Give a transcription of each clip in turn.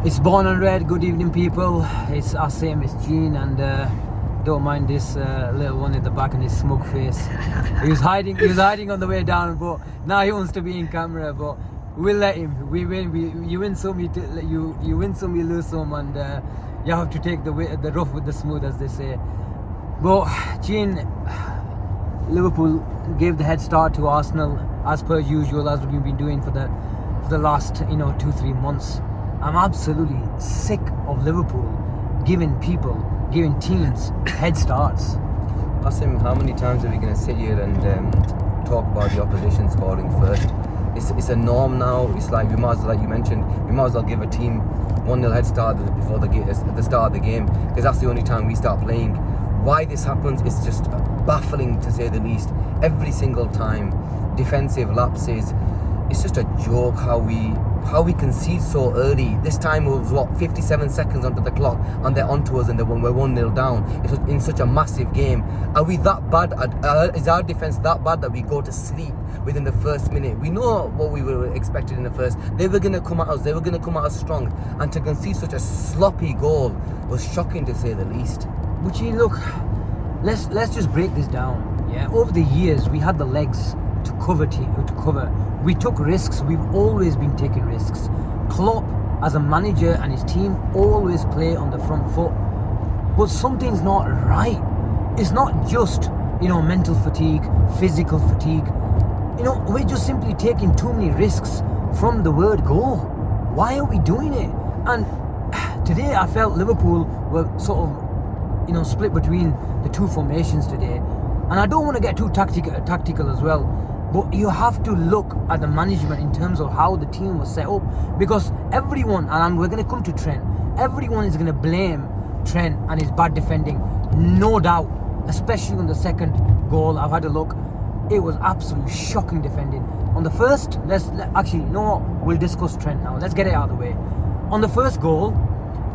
It's Born and Red. Good evening, people. It's Asim, it's Gene, and don't mind this little one in the back and his smug face. He was hiding on the way down, but now he wants to be in camera. But we'll let him. We win. You win some, you win some, you lose some, and you have to take the rough with the smooth, as they say. But Gene, Liverpool gave the head start to Arsenal as per usual, as we've been doing for the last 2-3 months. I'm absolutely sick of Liverpool giving teams head starts. Asim, how many times are we going to sit here and talk about the opposition scoring first? It's a norm now. It's like we might as well, like you mentioned, we might as well give a team 1-0 head start before at the start of the game, because that's the only time we start playing. Why this happens is just baffling, to say the least. Every single time, defensive lapses. It's just a joke how we concede so early. This time it was 57 seconds onto the clock, and they're onto us, and we're 1-0 down. It was in such a massive game. Are we that bad? Is our defense that bad that we go to sleep within the first minute? We know what we were expected in the first. They were going to come at us. They were going to come at us strong, and to concede such a sloppy goal was shocking, to say the least. But look, let's just break this down. Yeah, over the years we had the legs to cover. We took risks. We've always been taking risks. Klopp, as a manager, and his team always play on the front foot. But something's not right. It's not just mental fatigue, physical fatigue. We're just simply taking too many risks from the word go. Why are we doing it? And today I felt Liverpool were sort of split between the two formations today. And I don't want to get too tactical as well, but you have to look at the management in terms of how the team was set up, because everyone, and we're going to come to Trent, everyone is going to blame Trent and his bad defending, no doubt, especially on the second goal. I've had a look. It was absolutely shocking defending. On the first, we'll discuss Trent now. Let's get it out of the way. On the first goal,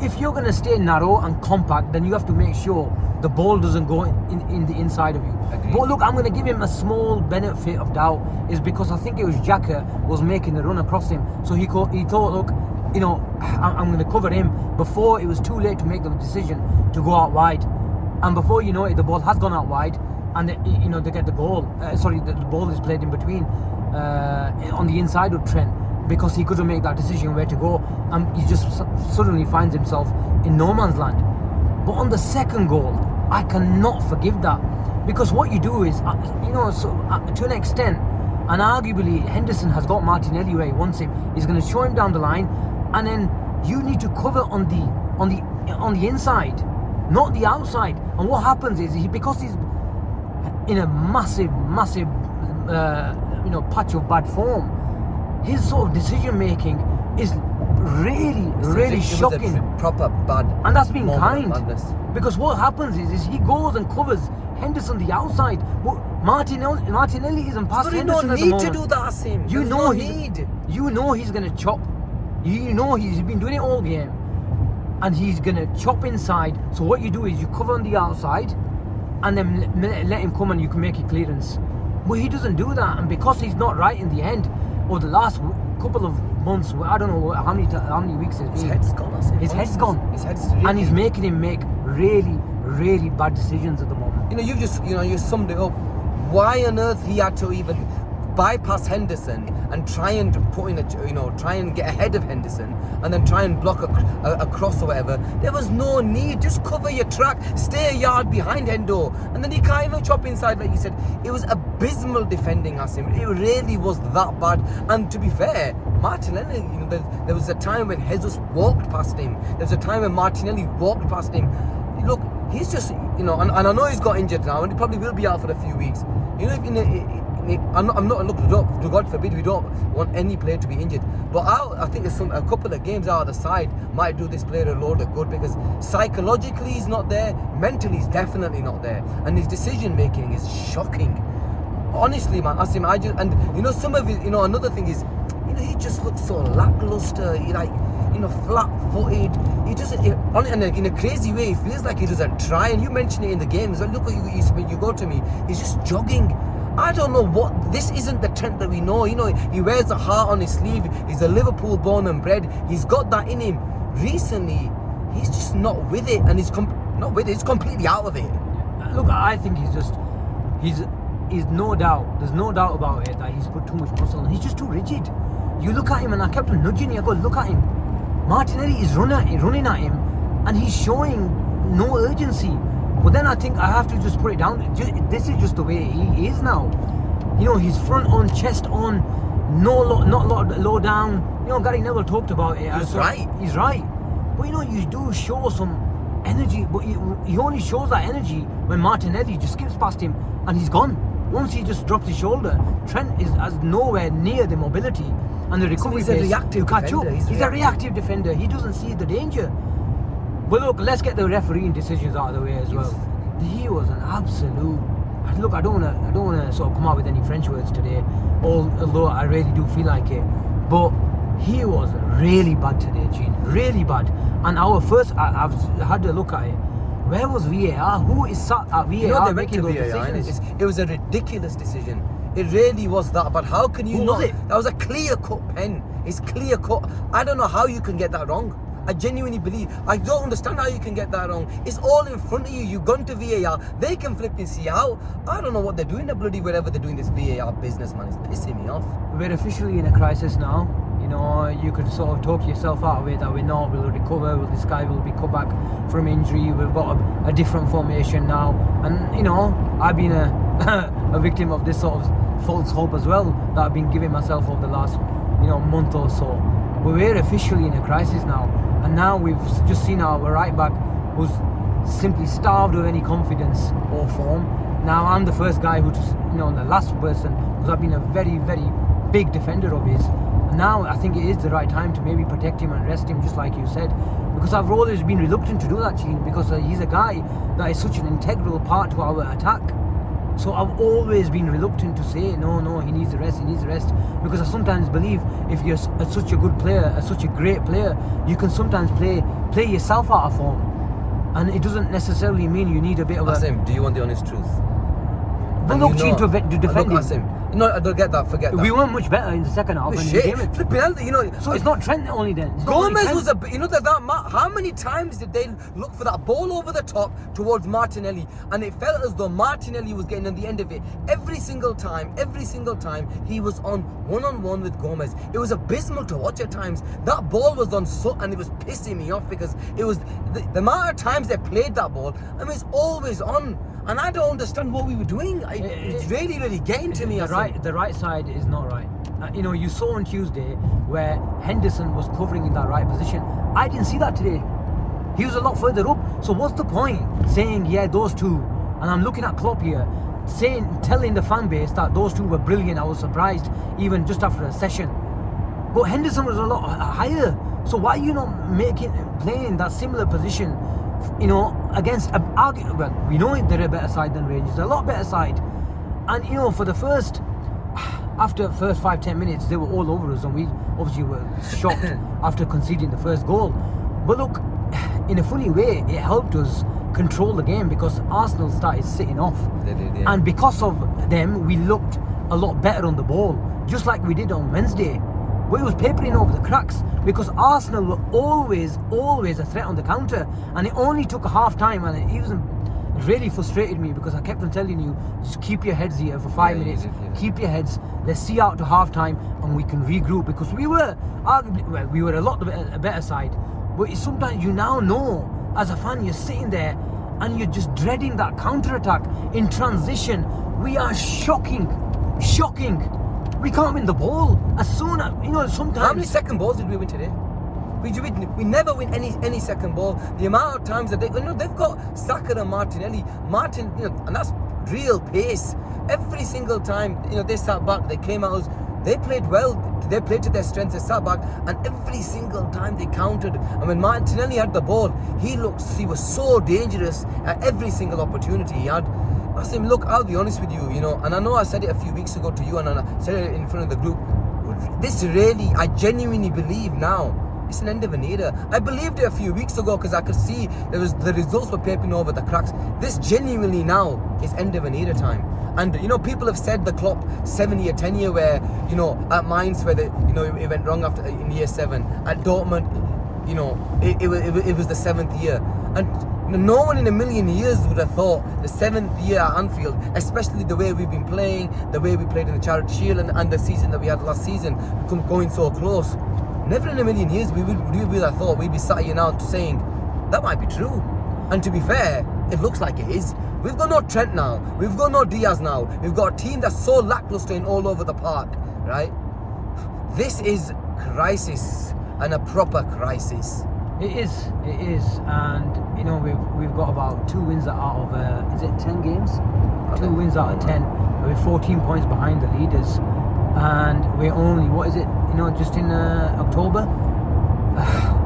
if you're going to stay narrow and compact, then you have to make sure the ball doesn't go in the inside of you. Agreed. But look, I'm going to give him a small benefit of doubt, is because I think it was Xhaka was making the run across him. So he thought, look, I'm going to cover him before it was too late to make the decision to go out wide. And before you know it, the ball has gone out wide, and they get the goal. The ball is played in between on the inside of Trent, because he couldn't make that decision where to go, and he just suddenly finds himself in no man's land. But on the second goal, I cannot forgive that, because what you do is, to an extent, and arguably Henderson has got Martinelli where he wants him. He's going to show him down the line, and then you need to cover on the inside, not the outside. And what happens is because he's in a massive patch of bad form, his sort of decision making is really shocking. Proper bad. And that's being kind. Madness. Because what happens is he goes and covers Henderson the outside. But Martinelli isn't past Henderson at the moment. There's no need to do that, Asim. You know he's going to chop. You know he's been doing it all game. And he's going to chop inside. So what you do is you cover on the outside, and then let him come and you can make a clearance. But he doesn't do that. And because he's not right in the end, or the last couple of months, I don't know how many weeks it's been. His head's gone. And he's making him make really bad decisions at the moment. You summed it up. Why on earth he had to even bypass Henderson and try and try and get ahead of Henderson, and then try and block a cross or whatever? There was no need. Just cover your track, stay a yard behind Hendo, and then he can't even chop inside, like you said. It was abysmal defending, Asim. It really was that bad. And to be fair, Martinelli, there was a time when Jesus walked past him. There was a time when Martinelli walked past him. Look, he's just, and I know he's got injured now, and he probably will be out for a few weeks. I'm not looking up. To God forbid, we don't want any player to be injured. But I think there's a couple of games out of the side might do this player a load of good, because psychologically he's not there, mentally he's definitely not there, and his decision making is shocking. Honestly, man, Asim, some of it. Another thing is, he just looks so lackluster. He flat-footed. He doesn't, and in a crazy way, he feels like he doesn't try. And you mentioned it in the game. So look, you go to me. He's just jogging. I don't know what, this isn't the Trent that we know. He wears a heart on his sleeve. He's a Liverpool born and bred. He's got that in him. recently he's just not with it, and he's not with it. He's completely out of it. Look, I think he's no doubt. There's no doubt about it that he's put too much muscle on. He's just too rigid. You look at him, and I kept on nudging him. I go, look at him. Martinelli is running at him, and he's showing no urgency. But then I think I have to just put it down. This is just the way he is now. You know, he's front on, chest on, not low down. You know, Gary Neville talked about it. He's right. He's right. But you know, you do show some energy, but he only shows that energy when Martinelli just skips past him and he's gone. Once he just drops his shoulder, Trent has nowhere near the mobility and the recovery So he's a pace reactive to catch defender. up. He's a reactive defender. He doesn't see the danger. But look, let's get the refereeing decisions out of the way as well. He was an absolute. Look, I don't wanna sort of come out with any French words today, although I really do feel like it. But he was really bad today, Gene. Really bad. And our first, I've had a look at it. Where was VAR? Who is sat at VAR You know, they went making to those VAR, and decisions? it was a ridiculous decision. It really was that. But how can you Who not? was it? That was a clear-cut pen. It's clear-cut. I don't know how you can get that wrong. I genuinely believe. I don't understand how you can get that wrong. It's all in front of you. You've gone to VAR. They can flip and see how. I don't know what they're doing. They're bloody wherever they're doing this VAR business, man. It's pissing me off. We're officially in a crisis now. You know, you could sort of talk yourself out of it that we're not. We'll recover. This guy will be come back from injury. We've got a different formation now. And, you know, I've been a victim of this sort of false hope as well that I've been giving myself over the last, month or so. But we're officially in a crisis now. And now we've just seen our right back who's simply starved of any confidence or form. Now I'm the first guy who just, the last person, because I've been a very, very big defender of his. And now I think it is the right time to maybe protect him and rest him, just like you said. Because I've always been reluctant to do that, Gene, because he's a guy that is such an integral part to our attack. So I've always been reluctant to say, no, he needs a rest, Because I sometimes believe if you're such a good player, such a great player, you can sometimes play yourself out of form. And it doesn't necessarily mean you need a bit of Asim, do you want the honest truth? But look, Gene, to defend him. Asim, no, I don't get that, forget that. We weren't much better in the second half. Flipping hell, So it's not Trent only then. Gomez was how many times did they look for that ball over the top towards Martinelli, and it felt as though Martinelli was getting on the end of it every single time he was on one-on-one with Gomez. It was abysmal to watch at times. That ball was on and it was pissing me off because it was the amount of times they played that ball. I mean, it's always on. And I don't understand what we were doing. It's really, really getting to me. The right side is not right. You saw on Tuesday where Henderson was covering in that right position. I didn't see that today. He was a lot further up. So what's the point saying, yeah, those two? And I'm looking at Klopp here, telling the fan base that those two were brilliant. I was surprised even just after a session. But Henderson was a lot higher. So why are you not playing that similar position? Against we know they're a better side than Rangers, a lot better side. And after the first 5-10 minutes, they were all over us, and we obviously were shocked after conceding the first goal. But look, in a funny way, it helped us control the game because Arsenal started sitting off. They did, yeah. And because of them, we looked a lot better on the ball, just like we did on Wednesday. But it was papering over the cracks because Arsenal were always a threat on the counter, and it only took a half time, and it really frustrated me because I kept on telling you, just keep your heads here for 5 minutes, keep your heads, let's see out to half time and we can regroup, because we were a lot better side. But sometimes you now know as a fan, you're sitting there and you're just dreading that counter attack in transition. We are shocking. We can't win the ball. As soon as, sometimes... How many second balls did we win today? We never win any second ball. The amount of times that they've got Saka and Martinelli. And that's real pace. Every single time, they sat back, they came out, they played well, they played to their strengths, they sat back, and every single time they countered. And when Martinelli had the ball, he was so dangerous at every single opportunity he had. I said, look, I'll be honest with you, and I know I said it a few weeks ago to you, and I said it in front of the group. This really, I genuinely believe now, it's an end of an era. I believed it a few weeks ago because I could see the results were papering over the cracks. This genuinely now is end of an era time. And people have said the Klopp 7-year tenure where at Mainz where it went wrong in year 7, at Dortmund. it was the 7th year, and no one in a million years would have thought the 7th year at Anfield, especially the way we've been playing, the way we played in the Charity Shield, and the season that we had last season, going so close. Never in a million years we would have thought we'd be sat here now saying that might be true. And to be fair, it looks like it is. We've got no Trent now. We've got no Diaz now. We've got a team that's so lackluster in all over the park, right? This is crisis, and a proper crisis. It is, and we've got about 2 wins out of is it 10 games? 2 wins out of 10. We're 14 points behind the leaders, and we're only just in October,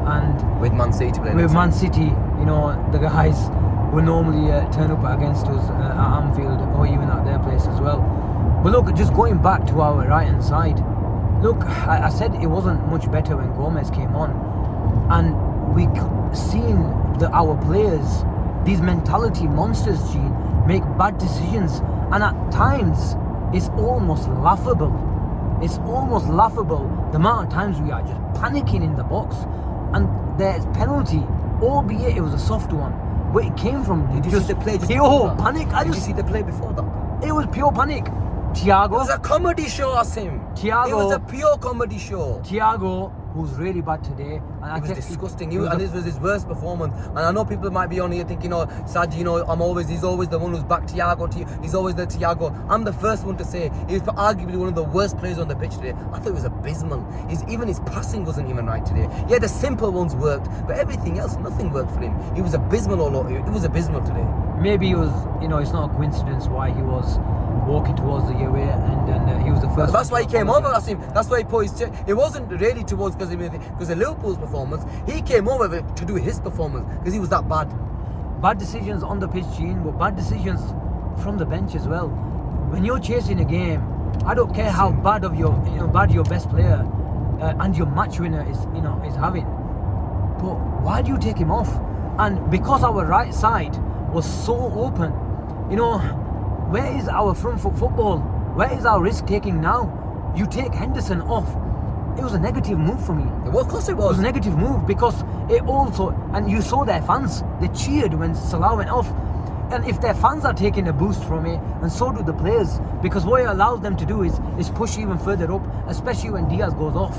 and with Man City playing. With Man City, the guys will normally turn up against us at Anfield or even at their place as well. But look, just going back to our right hand side. Look, I said it wasn't much better when Gomez came on, and we seen our players, these mentality monsters, Gene, make bad decisions, and at times it's almost laughable. It's almost laughable the amount of times we are just panicking in the box, and there's penalty, albeit it was a soft one, but it came from Did you see the play just pure panic. Did you see the play before that? It was pure panic. Thiago. It was a comedy show, Asim. Thiago. It was a pure comedy show. Thiago, who's really bad today, and It was disgusting. And this was his worst performance. And I know people might be on here thinking, Saji, he's always the one who's backed Thiago. He's always the Thiago. I'm the first one to say he's arguably one of the worst players on the pitch today. I thought it was abysmal. Even his passing wasn't even right today. Yeah, the simple ones worked, but everything else, nothing worked for him. He was abysmal it was abysmal today. Maybe it was, it's not a coincidence why he was walking towards the away, and he was the first. That's why he came over. That's why he put his. It wasn't really towards because of Liverpool's performance. He came over to do his performance because he was that bad. Bad decisions on the pitch, Gene, but bad decisions from the bench as well. When you're chasing a game, I don't care how bad your best player and your match winner is having, but why do you take him off? And because our right side was so open, where is our front foot football? Where is our risk taking now? You take Henderson off. It was a negative move for me. Well, of course it was. It was a negative move because it also, and you saw their fans, they cheered when Salah went off. And if their fans are taking a boost from it, and so do the players, because what it allows them to do is push even further up, especially when Diaz goes off.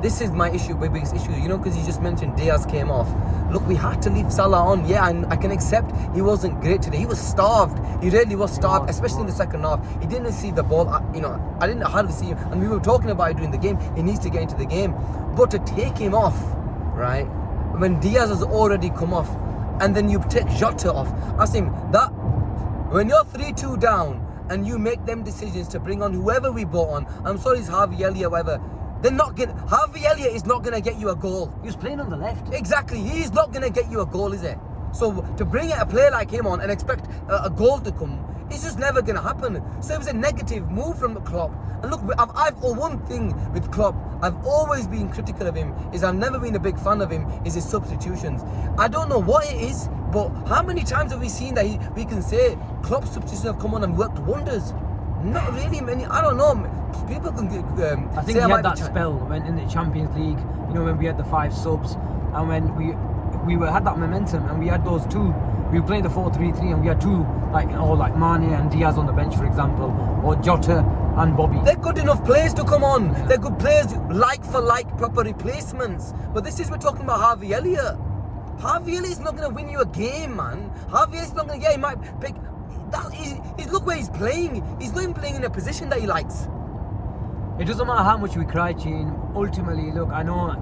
This is my biggest issue, because you just mentioned Diaz came off. Look, we had to leave Salah on. Yeah, and I can accept he wasn't great today. He was starved. He really was starved, especially in the second half. He didn't see the ball. I didn't hardly see him, and we were talking about it during the game. He needs to get into the game, but to take him off, right, when Diaz has already come off, and then you take Jota off. I think that when you're 3-2 down and you make them decisions to bring on whoever we bought on, I'm sorry, it's Harvey Elliott, whatever. Harvey Elliott is not gonna get you a goal. He was playing on the left. Exactly, he's not gonna get you a goal, is it? So to bring a player like him on and expect a goal to come, it's just never gonna happen. So it was a negative move from Klopp. And look, one thing with Klopp, I've always been critical of him, is I've never been a big fan of him, is his substitutions. I don't know what it is, but how many times have we seen that we can say Klopp's substitutions have come on and worked wonders? Not really many. I don't know. People can I think he had that spell when in the Champions League, when we had the 5 subs, and when we had that momentum, and we had those 2. We were playing the 4-3-3, and we had 2 like Mane and Diaz on the bench, for example, or Jota and Bobby. They're good enough players to come on. Yeah. They're good players, like for like, proper replacements. But we're talking about Harvey Elliott. Harvey Elliott's not going to win you a game, man. Harvey Elliott's not going to. Yeah, he might pick. Look where he's playing. He's not even playing in a position that he likes. It doesn't matter how much we cry, Gene. Ultimately, look, I know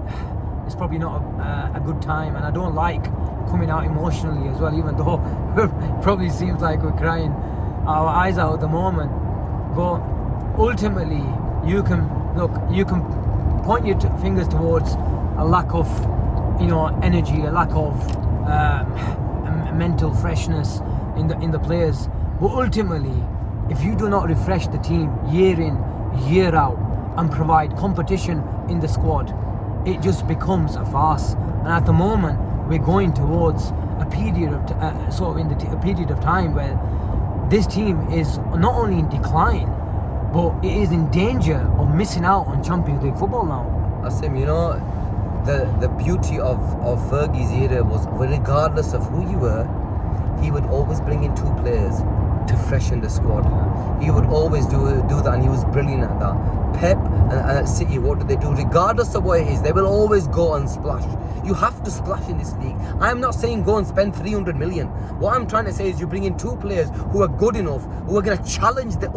it's probably not a good time, and I don't like coming out emotionally as well, even though it probably seems like we're crying our eyes out at the moment. But ultimately, you can point your fingers towards a lack of, energy, a lack of mental freshness in the players. But ultimately, if you do not refresh the team year in, year out, and provide competition in the squad, it just becomes a farce. And at the moment, we're going towards a period of a period of time where this team is not only in decline, but it is in danger of missing out on Champions League football now. Asim, the beauty of Fergie's era was, regardless of who you were, he would always bring in 2 players to freshen the squad. He would always do that, and he was brilliant at that. Pep and at City, what do they do? Regardless of what it is, they will always go and splash. You have to splash in this league. I'm not saying go and spend 300 million. What I'm trying to say is you bring in 2 players who are good enough, who are going to challenge the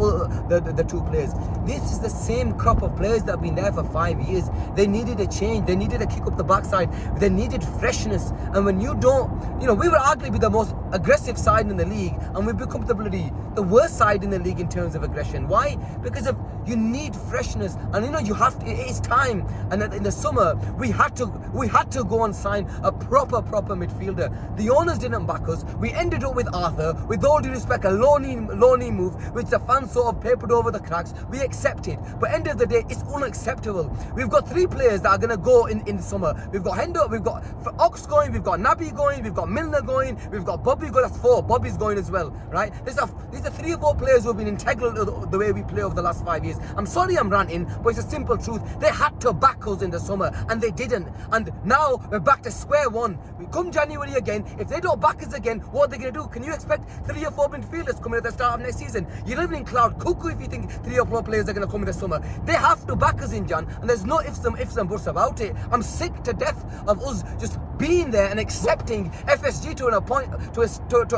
2 players. This is the same crop of players that have been there for 5 years. They needed a change. They needed a kick up the backside. They needed freshness. And when you don't, we were arguably the most aggressive side in the league, and we've become the worst side in the league in terms of aggression. Why? Because you need freshness, and you have to. It's time. And in the summer, we had to go and sign a proper midfielder. The owners didn't back us. We ended up with Arthur, with all due respect, a loanee move, which the fans sort of papered over the cracks. We accepted, but end of the day, it's unacceptable. We've got 3 players that are going to go in the summer. We've got Hendo, we've got Ox going, we've got Naby going, we've got Milner going, we've got Bobby going. That's 4. Bobby's going as well, right? These are 3 or 4 players who have been integral to the way we play over the last 5 years. I'm sorry I'm ranting, but it's a simple truth. They had to back us in the summer, and they didn't. And now we're back to square one. We come January again. If they don't back us again, what are they going to do? Can you expect 3 or 4 midfielders coming at the start of next season? You're living in cloud cuckoo if you think 3 or 4 players are going to come in the summer. They have to back us in, Jan, and there's no ifs and buts about it. I'm sick to death of us just being there and accepting FSG to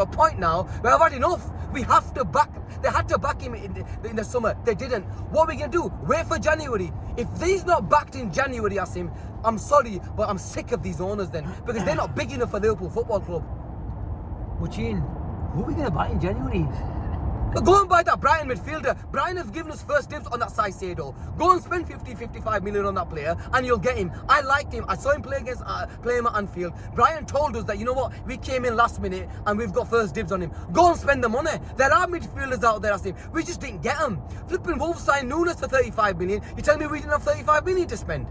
a point now where I've had enough. We have to back. They had to back him in the summer. They didn't. What are we going to do? Wait for January. If he's not backed in January, Asim, I'm sorry, but I'm sick of these owners then, because they're not big enough for Liverpool Football Club. Muchin, who are we going to buy in January? Go and buy that Brighton midfielder. Brighton have given us first dibs on that Caicedo. Go and spend 55 million on that player and you'll get him. I liked him. I saw him play him at Anfield. Brighton told us that, you know what, we came in last minute and we've got first dibs on him. Go and spend the money. There are midfielders out there, I see. We just didn't get them. Flipping Wolves signed Nunes for 35 million. You tell me we didn't have 35 million to spend?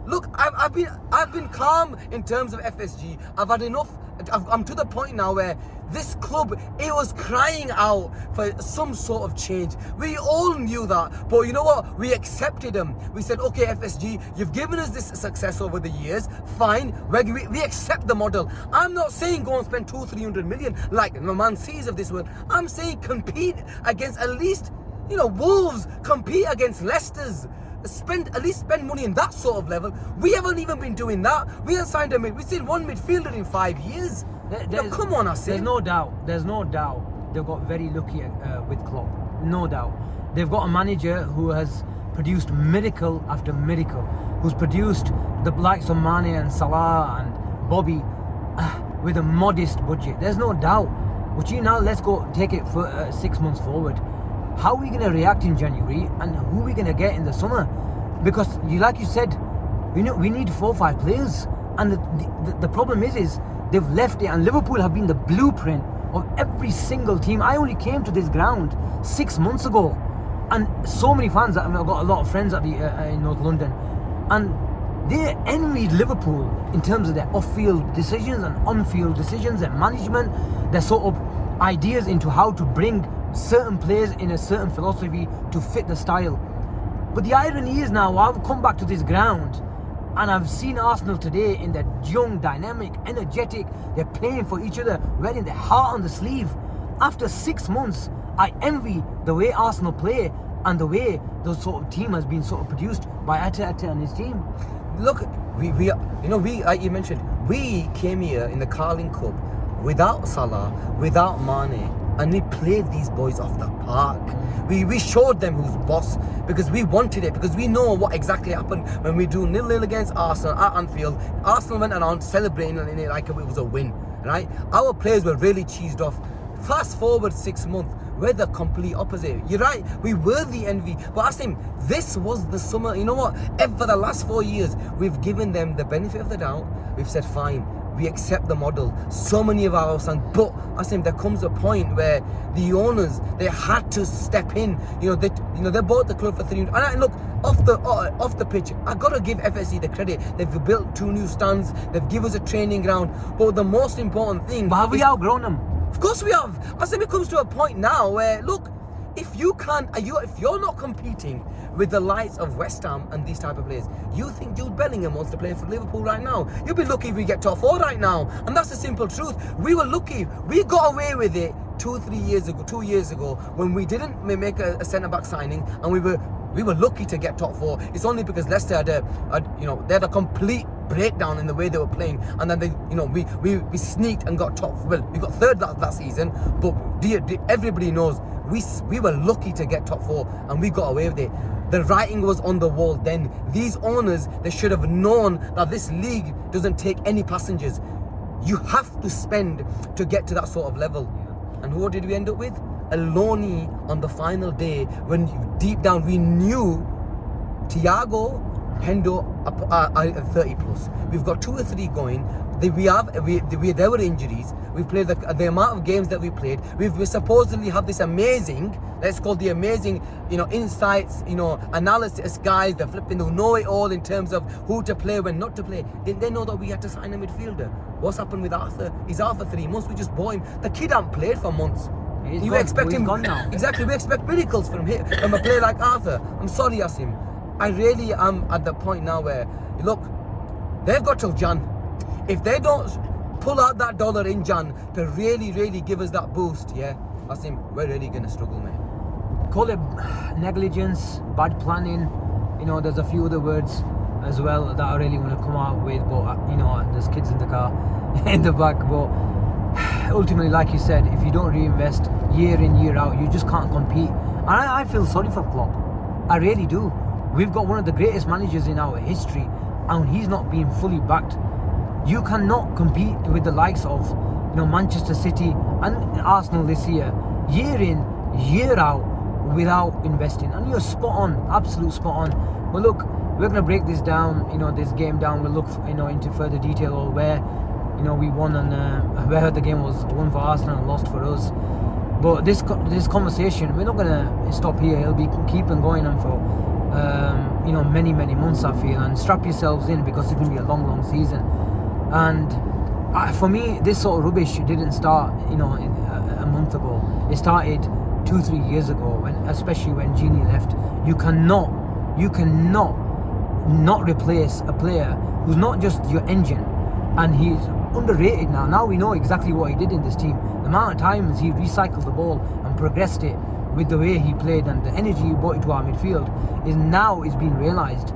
Look, I've been calm in terms of FSG. I've had enough. I'm to the point now where this club, it was crying out for some sort of change. We all knew that, but you know what? We accepted them. We said, okay, FSG, you've given us this success over the years. Fine, we accept the model. I'm not saying go and spend 200-300 million like the Man City's of this world. I'm saying compete against at least, Wolves, compete against Leicester's. At least spend money in that sort of level. We haven't even been doing that. We haven't signed we seen 1 midfielder in 5 years. Come on, I say. There's no doubt they've got very lucky with Klopp. No doubt. They've got a manager who has produced miracle after miracle, who's produced the likes of Mane and Salah and Bobby with a modest budget. There's no doubt. But now let's go take it for 6 months forward. How are we going to react in January, and who are we going to get in the summer? Because like you said, we need 4 or 5 players, and the problem is they've left it, and Liverpool have been the blueprint of every single team. I only came to this ground 6 months ago, and so many fans. I've got a lot of friends at in North London, and they envied Liverpool in terms of their off-field decisions and on-field decisions, their management, their sort of ideas into how to bring certain players in a certain philosophy to fit the style. But the irony is now I've come back to this ground and I've seen Arsenal today in their young, dynamic, energetic. They're playing for each other, wearing their heart on the sleeve. After 6 months, I envy the way Arsenal play and the way the sort of team has been sort of produced by Arteta and his team. Look, we like you mentioned, we came here in the Carling Cup without Salah, without Mane, and we played these boys off the park. We showed them who's boss, because we wanted it, because we know what exactly happened when we drew 0-0 against Arsenal at Anfield. Arsenal went around celebrating it like it was a win, right? Our players were really cheesed off. Fast forward 6 months, we're the complete opposite. You're right, we were the envy, but I think this was the summer. You know what? For the last 4 years, we've given them the benefit of the doubt. We've said, fine, we accept the model. So many of our fans, but I think there comes a point where the owners, they had to step in. They bought the club for 300. And look, off the pitch, I gotta give FSG the credit. They've built 2 new stands. They've given us a training ground. But the most important thing, but have we outgrown them? Of course we have. I think it comes to a point now where, look, if you're not competing with the likes of West Ham and these type of players, you think Jude Bellingham wants to play for Liverpool right now? You'll be lucky if we get top 4 right now. And that's the simple truth. We were lucky. We got away with it 2 years ago when we didn't make a centre-back signing, and we were lucky to get top 4. It's only because Leicester had they had a complete breakdown in the way they were playing, and then we sneaked and got top. Well, we got third that season, but everybody knows we were lucky to get top 4, and we got away with it. The writing was on the wall then. These owners, they should have known that this league doesn't take any passengers. You have to spend to get to that sort of level. And what did we end up with? A loanee on the final day, when deep down we knew Thiago, Hendo are 30 plus. We've got 2 or 3 going. There were injuries. We've played the amount of games that we played. We supposedly have this amazing, let's call the amazing, insights, analysis guys that flipping who know it all in terms of who to play, when not to play. Didn't they know that we had to sign a midfielder? What's happened with Arthur? He's out for 3 months. We just bought him. The kid hasn't played for months. He's gone now. Exactly. We expect miracles from a player like Arthur. I'm sorry, Asim. I really am at the point now where, look, they've got till Jan. If they don't pull out that dollar in Jan to really, really give us that boost, yeah, Asim, we're really going to struggle, mate. Call it negligence, bad planning. There's a few other words as well that I really want to come out with, but there's kids in the car, in the back. But ultimately, like you said, if you don't reinvest year in, year out, you just can't compete. And I feel sorry for Klopp. I really do. We've got one of the greatest managers in our history, and he's not being fully backed. You cannot compete with the likes of Manchester City and Arsenal this year in, year out, without investing. And you're spot on, absolute spot on. But look, we're going to break this down, this game down. We'll look into further detail of where we won and where the game was won for Arsenal and lost for us. But this conversation, we're not going to stop here. It'll be keeping going on for many months, I feel. And strap yourselves in, because it's going to be a long season. And for me, this sort of rubbish didn't start a month ago. It started 2-3 years ago, especially when Genie left. You cannot not replace a player who's not just your engine, and he's underrated now. Now we know exactly what he did in this team. The amount of times he recycled the ball and progressed it with the way he played, and the energy he brought into our midfield is being realised.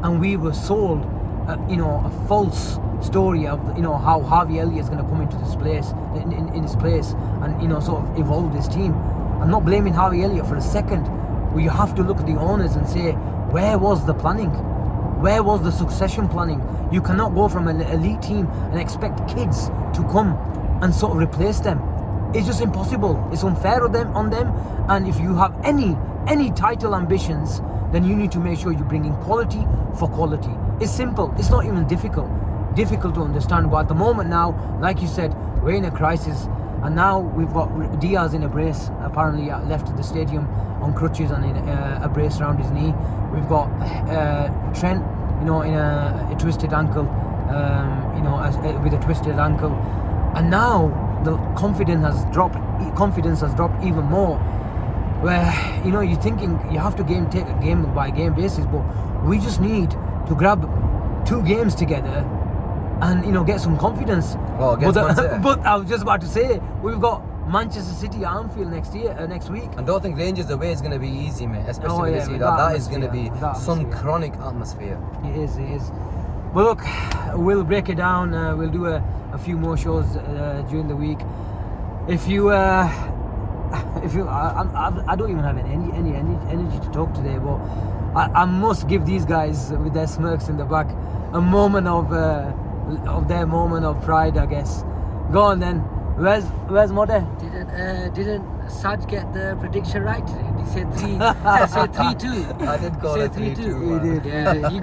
And we were sold a false story of how Harvey Elliott's going to come into this place in his place and sort of evolve this team. I'm not blaming Harvey Elliott for a second, but you have to look at the owners and say, where was the planning? Where was the succession planning? You cannot go from an elite team and expect kids to come and sort of replace them. It's just impossible. It's unfair on them. And if you have any title ambitions, then you need to make sure you bring in quality for quality. It's simple. It's not even difficult to understand. But at the moment now, like you said, we're in a crisis, and now we've got Diaz in a brace, apparently left the stadium on crutches and in a brace around his knee. We've got Trent, in a twisted ankle, with a twisted ankle, and now the confidence has dropped even more. Where you're thinking you have to take a game by game basis, but we just need to grab 2 games together and get some confidence. Well, but I was just about to say, we've got Manchester City at Anfield next week. And don't think Rangers away is going to be easy, mate. Especially with that is going to be some chronic atmosphere. It is. But look, we'll break it down. We'll do a few more shows during the week. If you, I don't even have any energy to talk today, but I must give these guys with their smirks in the back a moment of their moment of pride, I guess. Go on then. Where's Mode? Didn't Saj get the prediction right? He said 3-2. I did call it 3-2. You did. Yeah, you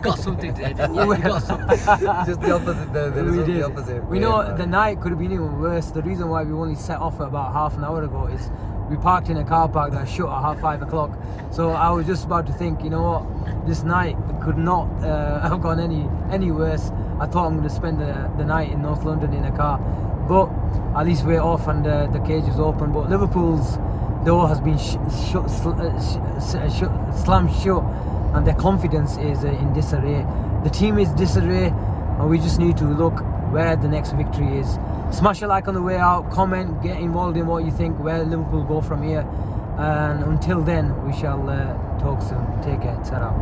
got something there, didn't you? You got something. Just the opposite. The opposite. We know the night could have been even worse. The reason why we only set off about half an hour ago is we parked in a car park that shut at 5 o'clock. So I was just about to think, you know what, this night could not have gone any worse. I thought I'm going to spend the night in North London in a car, but at least we're off and the cage is open. But Liverpool's door has been slammed shut, and their confidence is in disarray. The team is disarray, and we just need to look where the next victory is. Smash a like on the way out, comment, get involved in what you think, where Liverpool go from here, and until then we shall talk soon. Take care. Ta-ra.